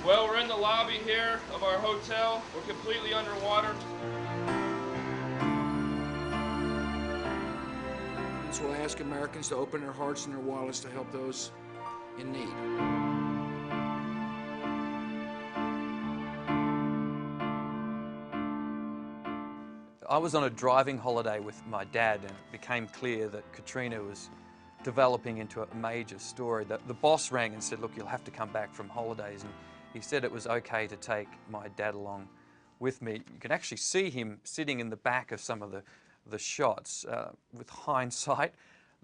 Well, we're in the lobby here of our hotel. We're completely underwater. So I ask Americans to open their hearts and their wallets to help those in need. I was on a driving holiday with my dad, and it became clear that Katrina was developing into a major story. The boss rang and said, look, you'll have to come back from holidays. And he said it was okay to take my dad along with me. You can actually see him sitting in the back of some of the shots. With hindsight,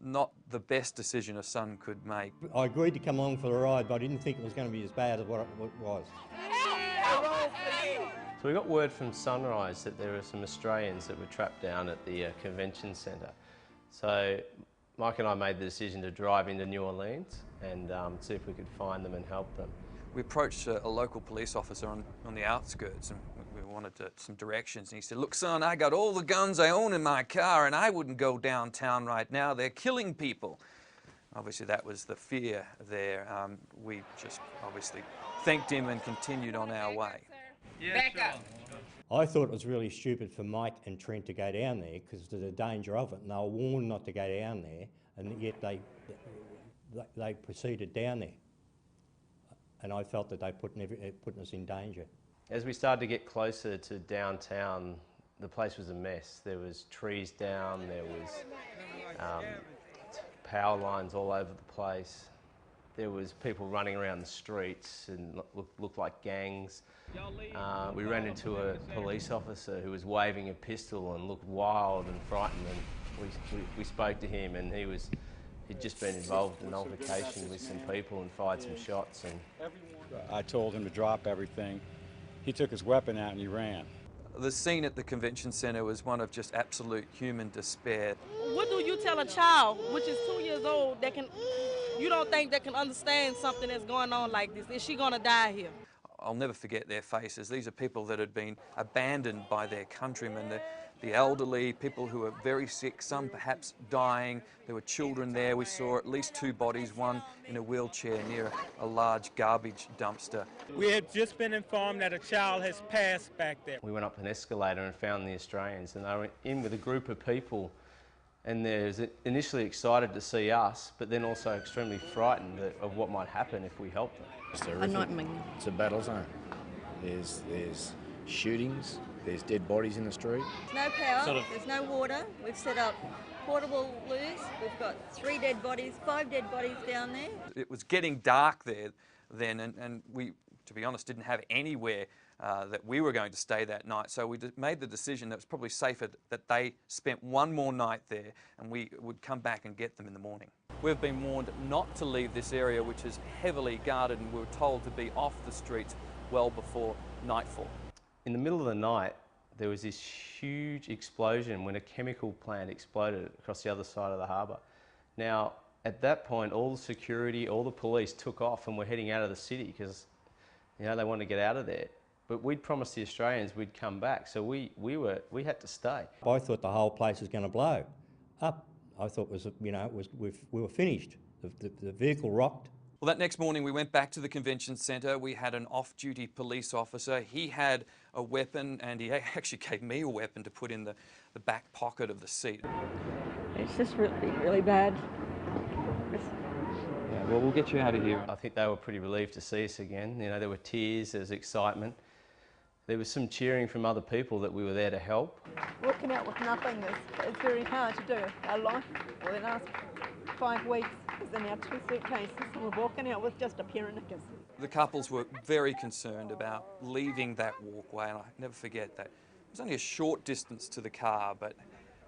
not the best decision a son could make. I agreed to come along for the ride, but I didn't think it was going to be as bad as what it was. So we got word from Sunrise that there were some Australians that were trapped down at the convention centre. So Mike and I made the decision to drive into New Orleans and see if we could find them and help them. We approached a local police officer on the outskirts, and we wanted some directions. And he said, look, son, I got all the guns I own in my car, and I wouldn't go downtown right now. They're killing people. Obviously, that was the fear there. We just obviously thanked him and continued on our way. Back up. I thought it was really stupid for Mike and Trent to go down there because of the danger of it, and they were warned not to go down there, and yet they proceeded down there. And I felt that they putting us in danger. As we started to get closer to downtown, the place was a mess. There was trees down, there was power lines all over the place. There was people running around the streets and looked like gangs. We ran into a police officer who was waving a pistol and looked wild and frightened, and we spoke to him, and he'd just been involved in an altercation with some people and fired some shots. And I told him to drop everything. He took his weapon out and he ran. The scene at the convention centre was one of just absolute human despair. What do you tell a child, which is 2 years old, you don't think they can understand something that's going on like this? Is she going to die here? I'll never forget their faces. These are people that had been abandoned by their countrymen, the elderly, people who were very sick, some perhaps dying. There were children there. We saw at least 2 bodies, one in a wheelchair near a large garbage dumpster. We had just been informed that a child has passed back there. We went up an escalator and found the Australians, and they were in with a group of people, and they were initially excited to see us, but then also extremely frightened of what might happen if we helped them. It's terrific. It's a battle zone. There's shootings, there's dead bodies in the street. No power, there's no water. We've set up portable loos. We've got 3 dead bodies, 5 dead bodies down there. It was getting dark there then, and we, to be honest, didn't have anywhere that we were going to stay that night. So we made the decision that it was probably safer that they spent one more night there and we would come back and get them in the morning. We've been warned not to leave this area, which is heavily guarded, and we were told to be off the streets well before nightfall. In the middle of the night, there was this huge explosion when a chemical plant exploded across the other side of the harbour. Now, at that point, all the security, all the police took off and were heading out of the city because, they wanted to get out of there. But we'd promised the Australians we'd come back, so we had to stay. I thought the whole place was going to blow up. I thought we were finished. The vehicle rocked. Well, that next morning we went back to the convention centre. We had an off-duty police officer. He had a weapon, and he actually gave me a weapon to put in the back pocket of the seat. It's just really, really bad. Yeah, well, we'll get you out of here. I think they were pretty relieved to see us again. There were tears, there was excitement. There was some cheering from other people that we were there to help. Walking out with nothing is very hard to do. Our life for the last 5 weeks is in our 2 suitcases, and we're walking out with just a pair of knickers. The couples were very concerned about leaving that walkway, and I never forget that. It was only a short distance to the car, but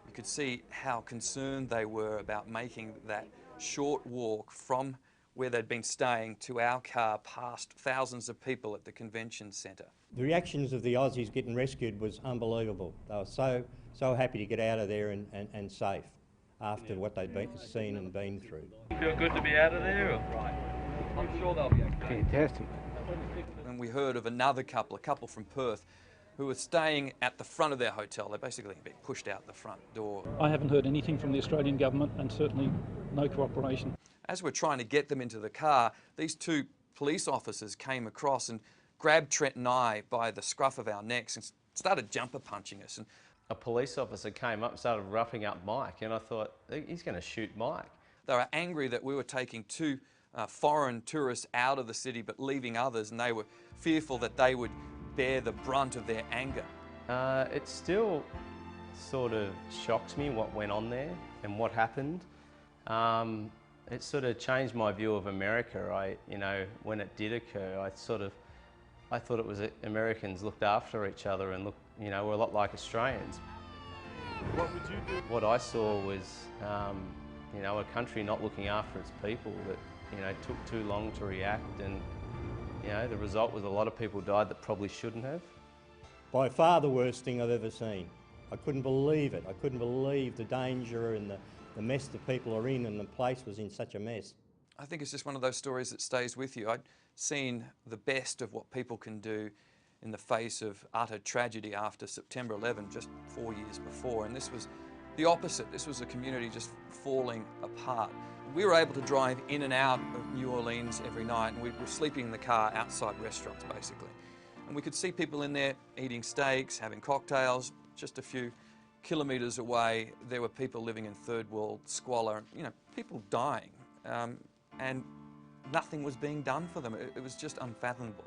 you could see how concerned they were about making that short walk from where they'd been staying to our car past thousands of people at the convention centre. The reactions of the Aussies getting rescued was unbelievable. They were so happy to get out of there and safe after what they'd seen and been through. Feel good to be out of there? Right. I'm sure they'll be okay. Fantastic. And we heard of another couple, a couple from Perth, who were staying at the front of their hotel. They basically been pushed out the front door. I haven't heard anything from the Australian government, and certainly no cooperation. As we're trying to get them into the car, these 2 police officers came across and grabbed Trent and I by the scruff of our necks and started jumper punching us. And a police officer came up and started roughing up Mike, and I thought, he's going to shoot Mike. they were angry that we were taking two foreign tourists out of the city but leaving others, and they were fearful that they would bear the brunt of their anger. It still sort of shocks me what went on there and what happened. It sort of changed my view of America. When it did occur, I thought it was Americans looked after each other and were a lot like Australians. What would you do? What I saw was, a country not looking after its people that, took too long to react, and, the result was a lot of people died that probably shouldn't have. By far the worst thing I've ever seen. I couldn't believe it. I couldn't believe the danger and the mess that people are in, and the place was in such a mess. I think it's just one of those stories that stays with you. I'd seen the best of what people can do in the face of utter tragedy after September 11, just 4 years before, and this was the opposite. This was a community just falling apart. We were able to drive in and out of New Orleans every night, and we were sleeping in the car outside restaurants, basically. And we could see people in there eating steaks, having cocktails. Just a few kilometres away, there were people living in third world squalor, people dying, and nothing was being done for them. It was just unfathomable.